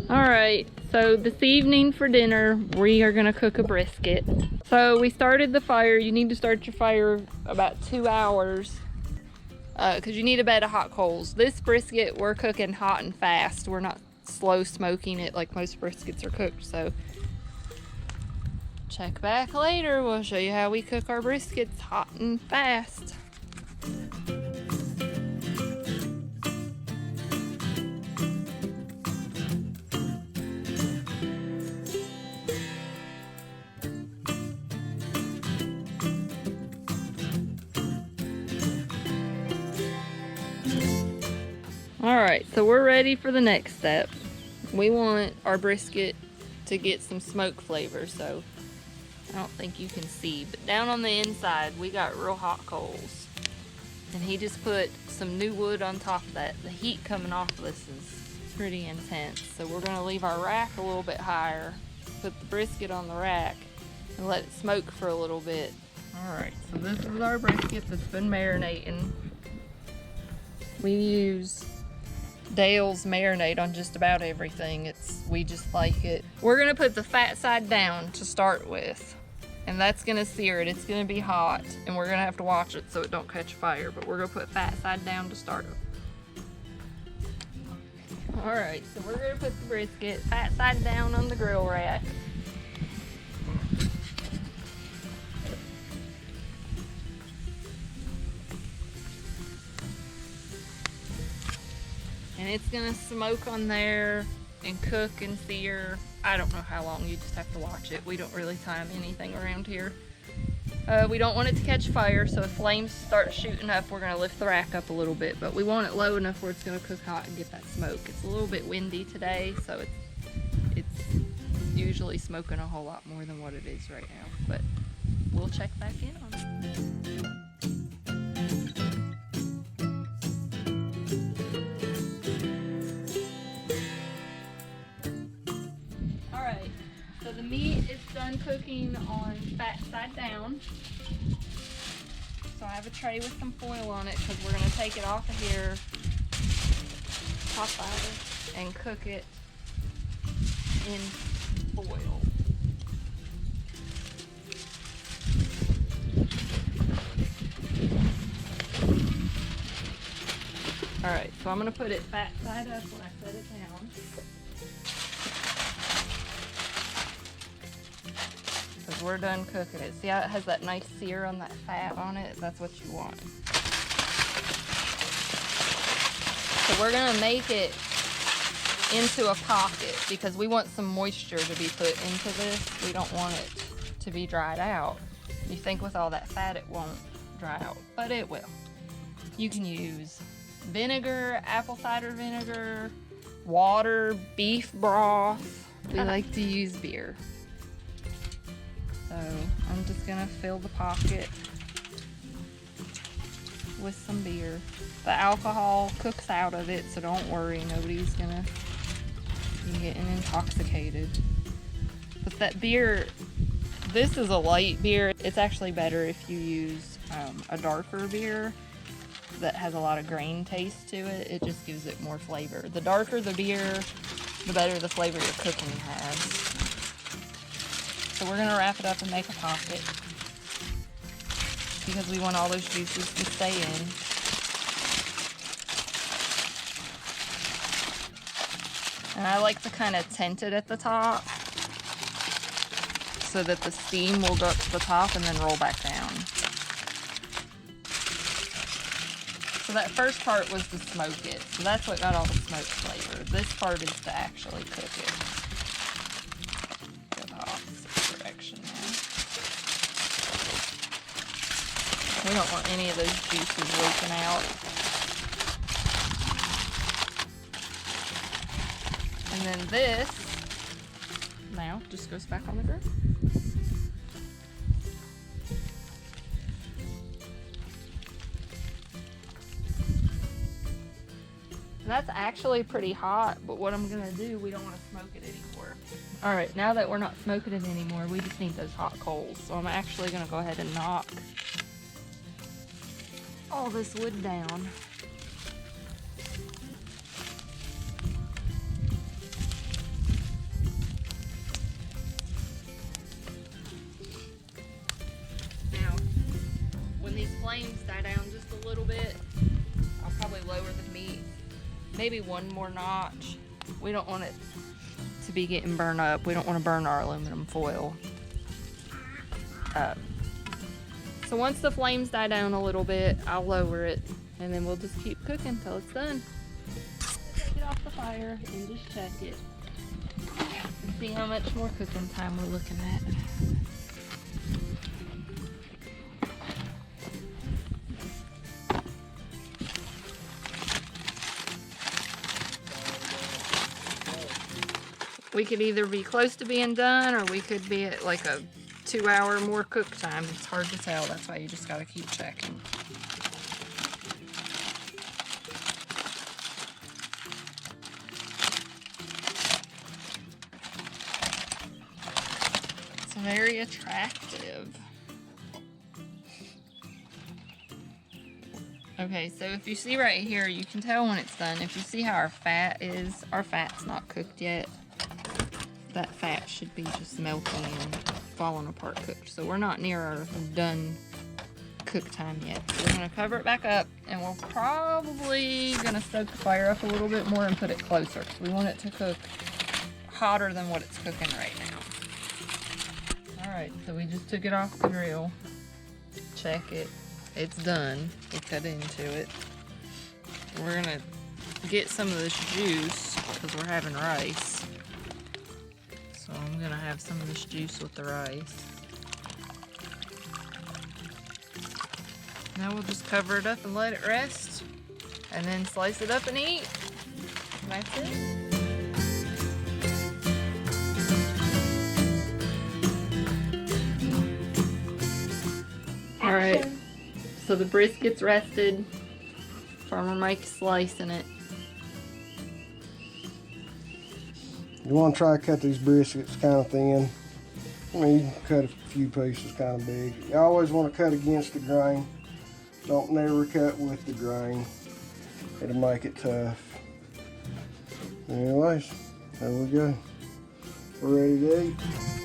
Alright, so this evening for dinner, we are gonna cook a brisket. So we started the fire. You need to start your fire about 2 hours because you need a bed of hot coals. This brisket, we're cooking hot and fast. We're not slow smoking it like most briskets are cooked, so check back later. We'll show you how we cook our briskets hot and fast. Alright, so we're ready for the next step. We want our brisket to get some smoke flavor, so I don't think you can see, but down on the inside we got real hot coals. And he just put some new wood on top of that. The heat coming off of this is pretty intense. So we're gonna leave our rack a little bit higher, put the brisket on the rack, and let it smoke for a little bit. Alright, so this is our brisket that's been marinating. We use Dale's marinade on just about everything. We just like it. We're gonna put the fat side down to start with, and that's gonna sear it. It's gonna be hot, and we're gonna have to watch it so it don't catch fire, but we're gonna put fat side down to start. Alright, so we're gonna put the brisket fat side down on the grill rack. And it's gonna smoke on there and cook and sear. I don't know how long, you just have to watch it. We don't really time anything around here. We don't want it to catch fire, so if flames start shooting up, we're gonna lift the rack up a little bit, but we want it low enough where it's gonna cook hot and get that smoke. It's a little bit windy today, so it's usually smoking a whole lot more than what it is right now, but we'll check back in on it. So the meat is done cooking on fat side down. So I have a tray with some foil on it because we're going to take it off of here, hot fire, and cook it in foil. Alright, so I'm going to put it fat side up when I set it down. Because we're done cooking it. See how it has that nice sear on that fat on it? That's what you want. So we're going to make it into a pocket because we want some moisture to be put into this. We don't want it to be dried out. You think with all that fat it won't dry out, but it will. You can use vinegar, apple cider vinegar, water, beef broth. We like to use beer. So I'm just gonna fill the pocket with some beer. The alcohol cooks out of it, so don't worry, nobody's gonna be getting intoxicated. But that beer, this is a light beer. It's actually better if you use a darker beer that has a lot of grain taste to it. It just gives it more flavor. The darker the beer, the better the flavor your cooking has. So we're gonna wrap it up and make a pocket because we want all those juices to stay in. And I like to kind of tent it at the top so that the steam will go up to the top and then roll back down. So that first part was to smoke it. So that's what got all the smoke flavor. This part is to actually cook it. We don't want any of those juices leaking out. And then this now just goes back on the grill. And that's actually pretty hot, but what I'm gonna do, we don't want to smoke it anymore. All right, now that we're not smoking it anymore, we just need those hot coals. So I'm actually gonna go ahead and knock all this wood down. Now, when these flames die down just a little bit, I'll probably lower the meat maybe one more notch. We don't want it to be getting burned up. We don't want to burn our aluminum foil up. So once the flames die down a little bit, I'll lower it, and then we'll just keep cooking until it's done. Take it off the fire and just check it and see how much more cooking time we're looking at. We could either be close to being done, or we could be at like a 2-hour more cook time. It's hard to tell. That's why you just gotta keep checking. It's very attractive. Okay, so if you see right here, you can tell when it's done. If you see how our fat is, our fat's not cooked yet. That fat should be just melting and falling apart cooked. So we're not near our done cook time yet. So we're gonna cover it back up, and we're probably gonna stoke the fire up a little bit more and put it closer, because we want it to cook hotter than what it's cooking right now. All right, so we just took it off the grill. Check it, it's done. We cut into it. We're gonna get some of this juice because we're having rice. So I'm gonna have some of this juice with the rice. Now we'll just cover it up and let it rest, and then slice it up and eat. And that's it. All right, so the brisket's rested. Farmer Mike's slicing it. You want to try to cut these briskets kind of thin. I mean, you can cut a few pieces kind of big. You always want to cut against the grain. Don't never cut with the grain. It'll make it tough. Anyways, there we go. We're ready to eat.